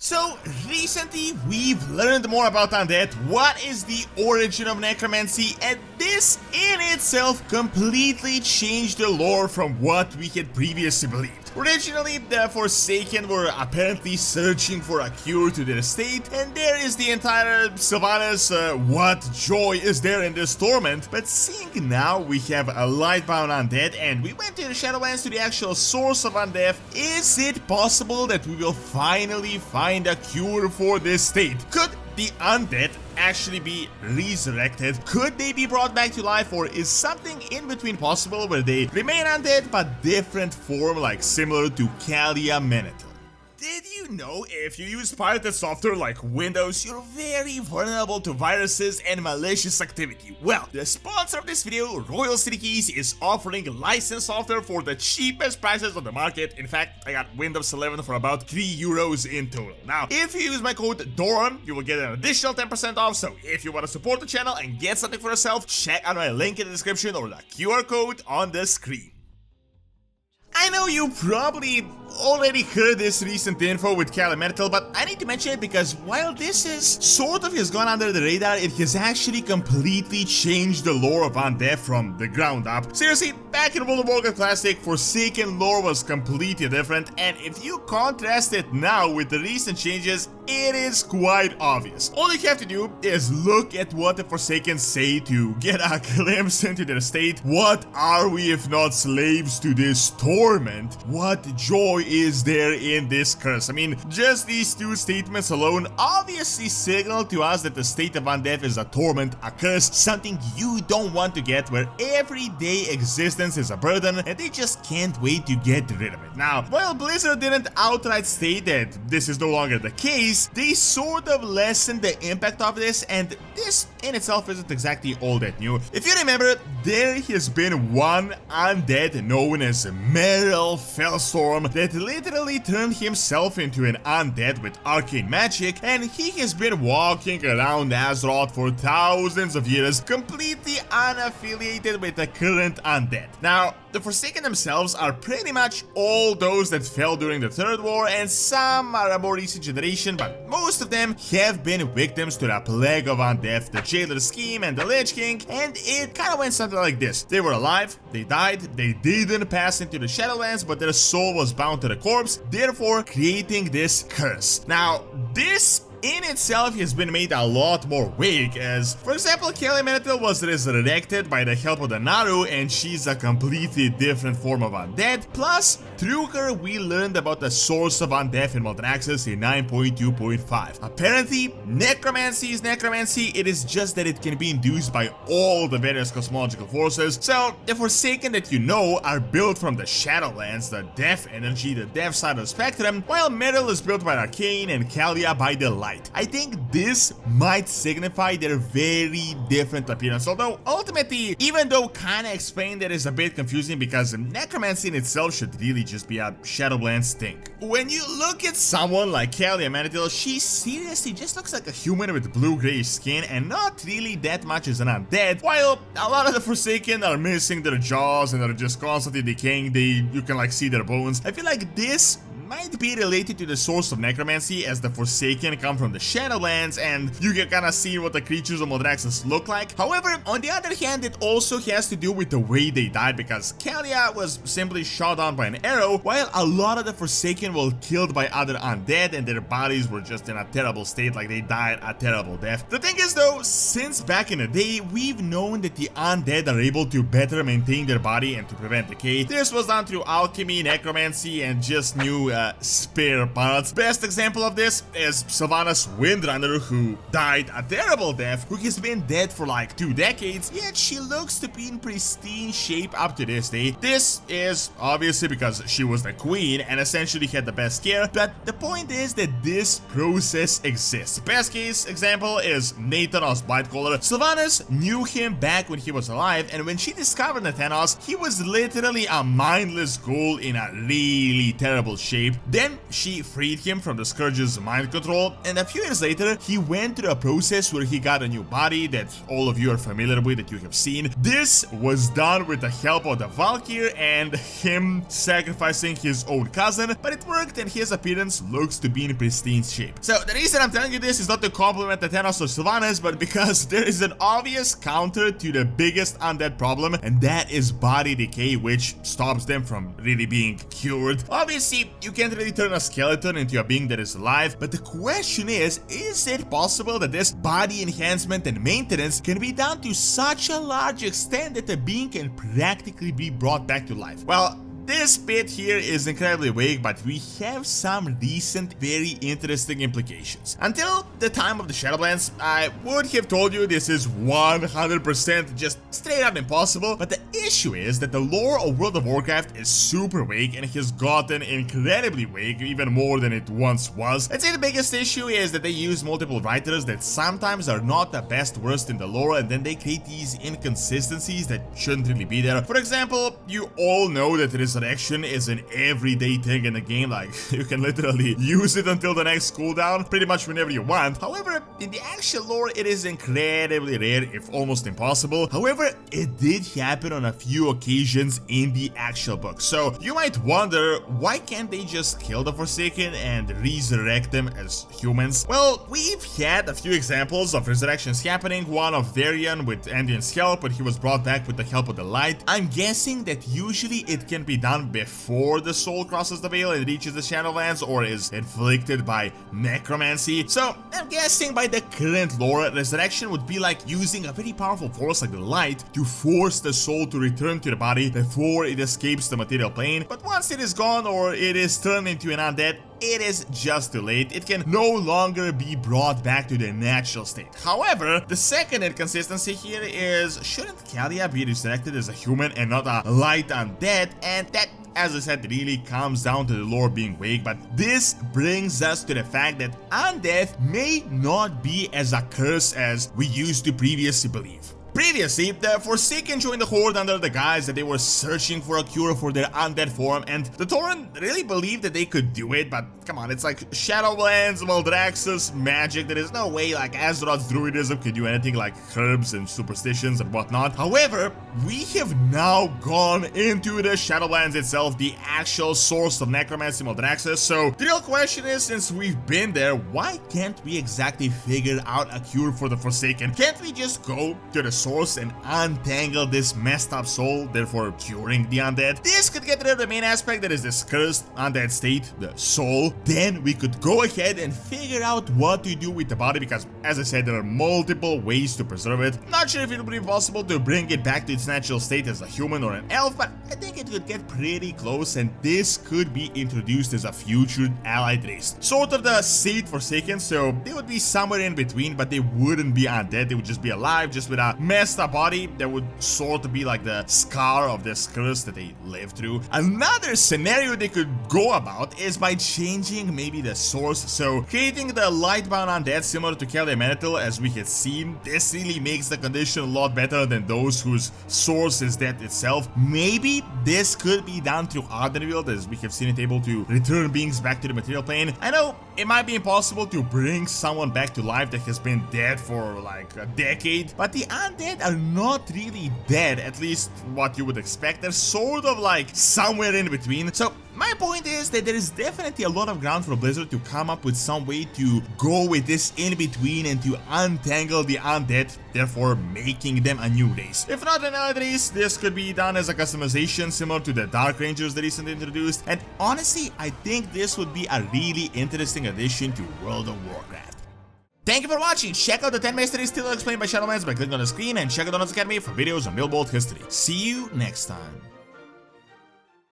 So, recently we've learned more about undead, what is the origin of necromancy, and this in itself completely changed the lore from what we had previously believed. Originally, the Forsaken were apparently searching for a cure to their state, and there is the entire Sylvanas, what joy is there in this torment? But seeing now we have a lightbound undead and we went to the Shadowlands to the actual source of undeath, is it possible that we will finally find a cure for this state? Could the undead actually be resurrected? Could they be brought back to life, or is something in between possible where they remain undead but different form, like similar to Calia Menethil? Did you know if you use pirated software like Windows, you're very vulnerable to viruses and malicious activity? Well, the sponsor of this video, Royal City Keys, is offering licensed software for the cheapest prices on the market. In fact, I got Windows 11 for about €3 in total. Now, if you use my code DORON, you will get an additional 10% off, so if you want to support the channel and get something for yourself, check out my link in the description or the QR code on the screen. I know you probably already heard this recent info with Calia Menethil, but I need to mention it because while this is sort of has gone under the radar, it has actually completely changed the lore of undeath from the ground up. Seriously, back in World of Warcraft Classic, Forsaken lore was completely different, and if you contrast it now with the recent changes, it is quite obvious. All you have to do is look at what the Forsaken say to get a glimpse into their state. What are we if not slaves to this torment? What joy is there in this curse? I mean, just these two statements alone obviously signal to us that the state of undeath is a torment, a curse, something you don't want to get, where everyday existence is a burden and they just can't wait to get rid of it. Now, while Blizzard didn't outright state that this is no longer the case, they sort of lessened the impact of this, and this in itself isn't exactly all that new. If you remember, there has been one undead known as Merrill Fellstorm that literally turned himself into an undead with arcane magic, and he has been walking around Azeroth for thousands of years, completely unaffiliated with the current undead. Now, the Forsaken themselves are pretty much all those that fell during the Third War, and some are a more recent generation, but most of them have been victims to the Plague of Undeath, the Jailer Scheme, and the Lich King, and it kinda went something like this. They were alive, they died, they didn't pass into the Shadowlands, but their soul was bound to the corpse, therefore creating this curse. Now, this in itself has been made a lot more vague, as, for example, Calia Menethil was resurrected by the help of the Naru, and she's a completely different form of undead. Plus, through her, we learned about the source of undeath in Maldraxxus in 9.2.5. Apparently, necromancy is necromancy, it is just that it can be induced by all the various cosmological forces. So, the Forsaken that you know are built from the Shadowlands, the death energy, the death side of the spectrum, while Merrill is built by Arcane and Calia by the light. I think this might signify their very different appearance, although ultimately, even though kinda explained, that is a bit confusing because necromancy in itself should really just be a Shadowlands thing. When you look at someone like Calia Menethil, she seriously just looks like a human with blue-grayish skin and not really that much as an undead, while a lot of the Forsaken are missing their jaws and are just constantly decaying. You can like see their bones. I feel like this might be related to the source of necromancy, as the Forsaken come from the Shadowlands and you can kinda see what the creatures of Maldraxxus look like. However, on the other hand, it also has to do with the way they died, because Calia was simply shot down by an arrow, while a lot of the Forsaken were killed by other undead and their bodies were just in a terrible state, like they died a terrible death. The thing is though, since back in the day, we've known that the undead are able to better maintain their body and to prevent decay. This was done through alchemy, necromancy, and just new spare parts. Best example of this is Sylvanas Windrunner, who died a terrible death, who has been dead for like 2 decades, yet she looks to be in pristine shape up to this day. This is obviously because she was the queen and essentially had the best care, but the point is that this process exists. Best case example is Nathanos Blightcaller. Sylvanas knew him back when he was alive, and when she discovered Nathanos, he was literally a mindless ghoul in a really terrible shape. shape. Then she freed him from the Scourge's mind control, and a few years later he went through a process where he got a new body that all of you are familiar with, that you have seen. This was done with the help of the Valkyr and him sacrificing his own cousin, but it worked and his appearance looks to be in pristine shape. So the reason I'm telling you this is not to compliment the Thanos or Sylvanas, but because there is an obvious counter to the biggest undead problem, and that is body decay, which stops them from really being cured. Obviously, you can't really turn a skeleton into a being that is alive, but the question is it possible that this body enhancement and maintenance can be done to such a large extent that a being can practically be brought back to life? Well, this bit here is incredibly vague, but we have some recent, very interesting implications. Until the time of the Shadowlands, I would have told you this is 100% just straight up impossible, but the issue is that the lore of World of Warcraft is super vague and has gotten incredibly vague, even more than it once was. I'd say the biggest issue is that they use multiple writers that sometimes are not the best versed in the lore, and then they create these inconsistencies that shouldn't really be there. For example, you all know that resurrection is an everyday thing in the game, like you can literally use it until the next cooldown pretty much whenever you want. However, in the actual lore it is incredibly rare, if almost impossible. However, it did happen on a few occasions in the actual book. So you might wonder, why can't they just kill the Forsaken and resurrect them as humans? Well, we've had a few examples of resurrections happening. One of Varian with Andean's help, but he was brought back with the help of the light. I'm guessing that usually it can be done before the soul crosses the veil and reaches the Shadowlands, or is inflicted by necromancy. So I'm guessing by the current lore, resurrection would be like using a very powerful force like the light to force the soul to return to the body before it escapes the material plane. But once it is gone or it is turned into an undead, it is just too late. It can no longer be brought back to the natural state. However, the second inconsistency here is, shouldn't Calia be resurrected as a human and not a light undead? And that, as I said, really comes down to the lore being vague, but this brings us to the fact that undeath may not be as a curse as we used to previously believe. Previously, the Forsaken joined the Horde under the guise that they were searching for a cure for their undead form, and the Tauren really believed that they could do it, but come on, it's like Shadowlands, Maldraxxus, magic. There is no way like Azeroth's druidism could do anything like herbs and superstitions and whatnot. However, we have now gone into the Shadowlands itself, the actual source of necromancy, Maldraxxus. So the real question is, since we've been there, why can't we exactly figure out a cure for the Forsaken? Can't we just go to the source and untangle this messed up soul, therefore curing the undead? This could get rid of the main aspect, that is this cursed undead state, the soul. Then we could go ahead and figure out what to do with the body, because as I said, there are multiple ways to preserve it. Not sure if it would be possible to bring it back to its natural state as a human or an elf, but I think it could get pretty close, and this could be introduced as a future allied race. Sort of the Seed Forsaken, so they would be somewhere in between, but they wouldn't be undead, they would just be alive, just with a messed up body that would sort of be like the scar of this curse that they lived through. Another scenario they could go about is by changing maybe the source, so creating the lightbound undead similar to Calia Menethil as we had seen. This really makes the condition a lot better than those whose source is death itself. Maybe this could be done through Ardenweald, as we have seen it able to return beings back to the material plane. I know it might be impossible to bring someone back to life that has been dead for like a decade, but the undead are not really dead, at least what you would expect. They're sort of like somewhere in between. So my point is that there is definitely a lot of ground for Blizzard to come up with some way to go with this in between and to untangle the undead, therefore making them a new race. If not an allied race, this could be done as a customization similar to the Dark Rangers they recently introduced, and honestly, I think this would be a really interesting addition to World of Warcraft. Thank you for watching. Check out the 10 mysteries still explained by Shadowlands by clicking on the screen, and check out Donut's Academy for videos on real world history. See you next time.